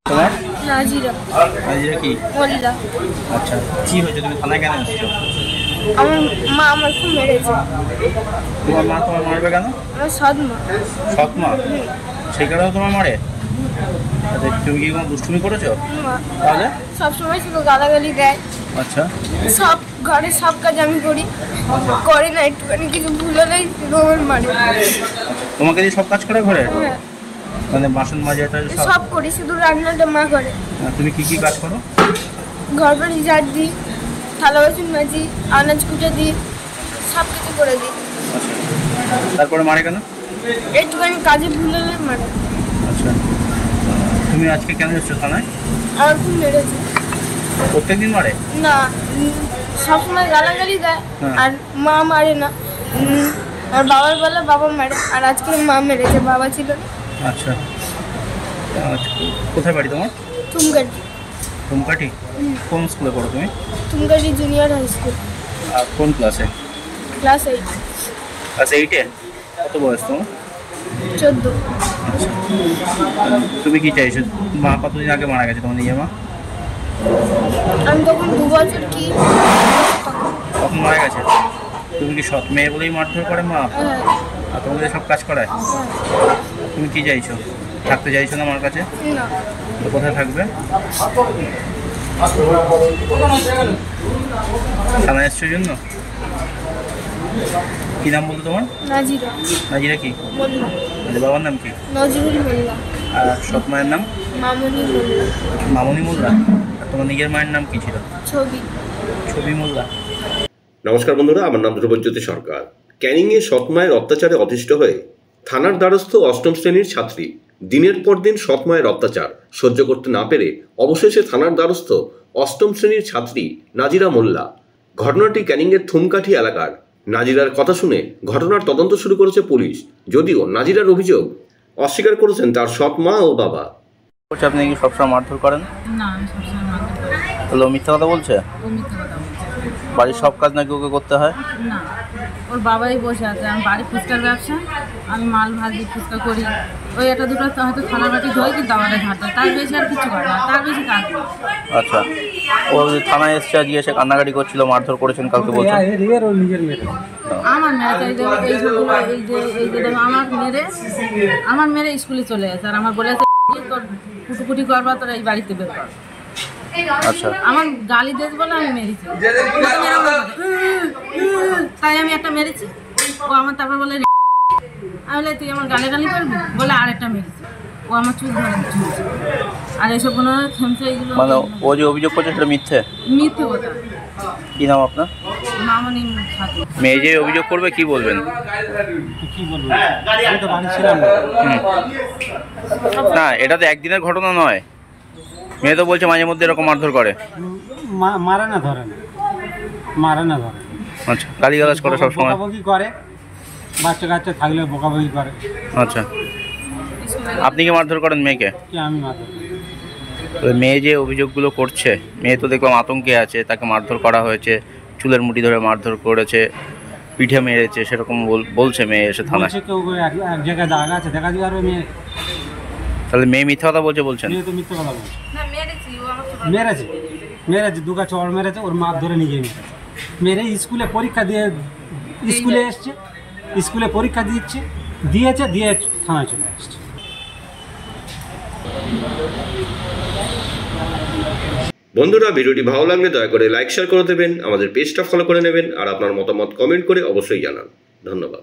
তোমার নাজিরা। নাজিরা কি? মোল্লা। আচ্ছা, কি হয়েছে? তুমি থানায় কেন এসেছো? আমার মা আমার খুব মেরেছে। তোমার মা তোমার মারবে কেন? আমার সৎ মা। সৎ মা? সেই কারণে তোমার মারে? আচ্ছা, তুমি কি কোনো দুষ্টুমি করেছো? মা তাহলে সবসময় শুধু গালাগালি দেয়। আচ্ছা, সব ঘরের সব কাজ আমি করি, করে না একটুখানি কিছু ভুল হলেই শুধু আমার মারে। তোমাকে দিয়ে সব কাজ করে ঘরে? হ্যাঁ, মানে বাসন মাজাটা সব? সব করি, শুধু রান্নাটা মা করে। তুমি কি কি কাজ করো? ঘর বাড়ি ঝাড় দিই, থালা বাসন মাজি, আনাজ কুচে দিই, সব কিছু করে দিই। আচ্ছা, তারপরে মারে কেন? একটুখানি কাজে ভুল হলে মারে। আচ্ছা, তুমি আজকে কেন এসেছো থানায়? আমার খুব মেরেছে। প্রত্যেকদিন মারে? না, সবসময় গালাগালি দেয়। হ্যাঁ। আর মা মারে না। আর বাবার বেলা বাবা মারে, আর আজকে মা মেরেছে, বাবা ছিল না। আচ্ছা, আচ্ছা, কোথায় বাড়ি তোমার? তুমকাটি। ধূমকাঠি? কোন স্কুলে পড়ো তুমি? তুমকাটি জুনিয়র হাই স্কুল, আর কোন ক্লাসে? ক্লাস 8। ক্লাস 8-এ? কত বয়স তোমার? 14। আচ্ছা, তুমি কি চাইছো? মা কতদিন আগে মারা গেছে তোমার নিজের মা? আমি তখন 2 বছর কি কখন মারা গেছে? তুমি কি সৎ মেয়ে বলেই মারধর করে মা? হ্যাঁ, আর তোমাদের সব কাজ করায়? তুমি কি চাইছো? থাকতে চাইছো না আমার কাছে? না, তো কোথায় থাকবে? থানায় এসছো জন্য? কি নাম বলতো তোমার? নাজিরা। নাজিরা কি? মোল্লা। আচ্ছা, বাবার নাম কি? নজরুল মোল্লা। আর সৎ মায়ের নাম? মামুনি মোল্লা। মামনি মোল্লা। আর তোমার নিজের মায়ের নাম কি ছিল? ছবি। ছবি মোল্লা। নমস্কার বন্ধুরা, আমার নাম ধ্রুবজ্যোতি সরকার। ক্যানিংয়ে সৎমায়ের অত্যাচারে অতিষ্ঠ হয়ে থানার দ্বারস্থ অষ্টম শ্রেণীর ছাত্রী দিনের পর দিন সৎমায়ের অত্যাচার সহ্য করতে না পেরে অবশেষে থানার দ্বারস্থ অষ্টম শ্রেণীর ছাত্রী নাজিরা মোল্লা। ঘটনাটি ক্যানিংয়ের থুমকাঠি এলাকার। নাজিরার কথা শুনে ঘটনার তদন্ত শুরু করেছে পুলিশ, যদিও নাজিরার অভিযোগ অস্বীকার করেছেন তার সৎ মা ও বাবা। বলছে আপনি কি সবসময় মারধর করেন? না, আমি সবসময় মারধর করি না। তাহলে ও মিথ্যা কথা বলছে? ও মিথ্যে কথা বলছে। বাড়ির সব কাজ নাকি ওকে করতে হয়? না, ওর বাবাই বসে আছে। আমি বাড়ি ফুচকার ব্যবসা, আমি মাল ভাজি ফুচকা করি। ওই একটা দুটো হয়তো থালা বাটি ধোয়, কিন্তু আমাদের ঝাড়তে তার বেশি আর কিছু করে না, তার বেশি কাজ নেই। আচ্ছা, ও যে থানায় এসছে আজকে এসে কান্নাকাটি করছিল, মারধর করেছেন কাউকে বলছেন? আমার মেরেছে, এই যেগুলো এই যে দেখো, আমার মেরে স্কুলে চলে গেছে। আর আমার বলেছে তোর কুটুকুটি করবা, তোর এই বাড়িতে বের কর। আচ্ছা, আমার গালি দেশ বলে আমি মেরেছি। তাই আমি একটা মেরেছি। ও আমার তারপর বলে, আমি বলে তুই আমার গালে গালি করবি বলে আরেকটা মেরেছি। ও আমার চুল ধরে ঝুলছে। আর এসব কোনো থেমছে, এইগুলো মানে ও যে অভিযোগ করছে সেটা মিথ্যে? মিথ্যে কথা। কি নাম আপনার? মামনি খাতুন। মেয়ে যে অভিযোগ করবে কি বলবেন? কি বলবো, আমি তো বাড়ি ছিলাম না। না, এটা তো একদিনের ঘটনা নয়। মেয়ে তো বলছে মাঝে মধ্যে এরকম মারধর করে। মারে না, ধরে না, মারে না, ধরে না। আচ্ছা, গালিগালাজ করে সব সময়? বকাবকি করে, বাচ্চা কাচ্চা থাকলে বকাবকি করে। আচ্ছা, আপনি কি মারধর করেন মেয়েকে? কি আমি মারধর? তো মেয়ে যে অভিযোগগুলো করছে, মেয়ে তো দেখলাম আতঙ্কে আছে, তাকে মারধর করা হয়েছে, চুলের মুঠি ধরে মারধর করেছে, পিঠে মেরেছে, সেরকম বলছে মেয়ে এসে থানায়। বলছে কেউ এক জায়গায় জায়গা আছে, দেখা দিবে। আর মেয়ে, তাহলে মেয়ে মিথ্যা কথা বলছেন? মেয়ে তো মিথ্যে কথা বলছে। না, মেরেছি। ও আমার মেরেছে 2 গা চড় মেরেছে, ওর মার ধরে নিজে মেরেছে। মেরে স্কুলে পরীক্ষা দিয়ে স্কুলে এসছে, স্কুলে পরীক্ষা দিয়ে থানায় চলে আসছে। বন্ধুরা, ভিডিওটি ভালো লাগলে দয়া করে লাইক শেয়ার করে দেবেন, আমাদের পেজটা ফলো করে নেবেন, আর আপনার মতামত কমেন্ট করে অবশ্যই জানান। ধন্যবাদ।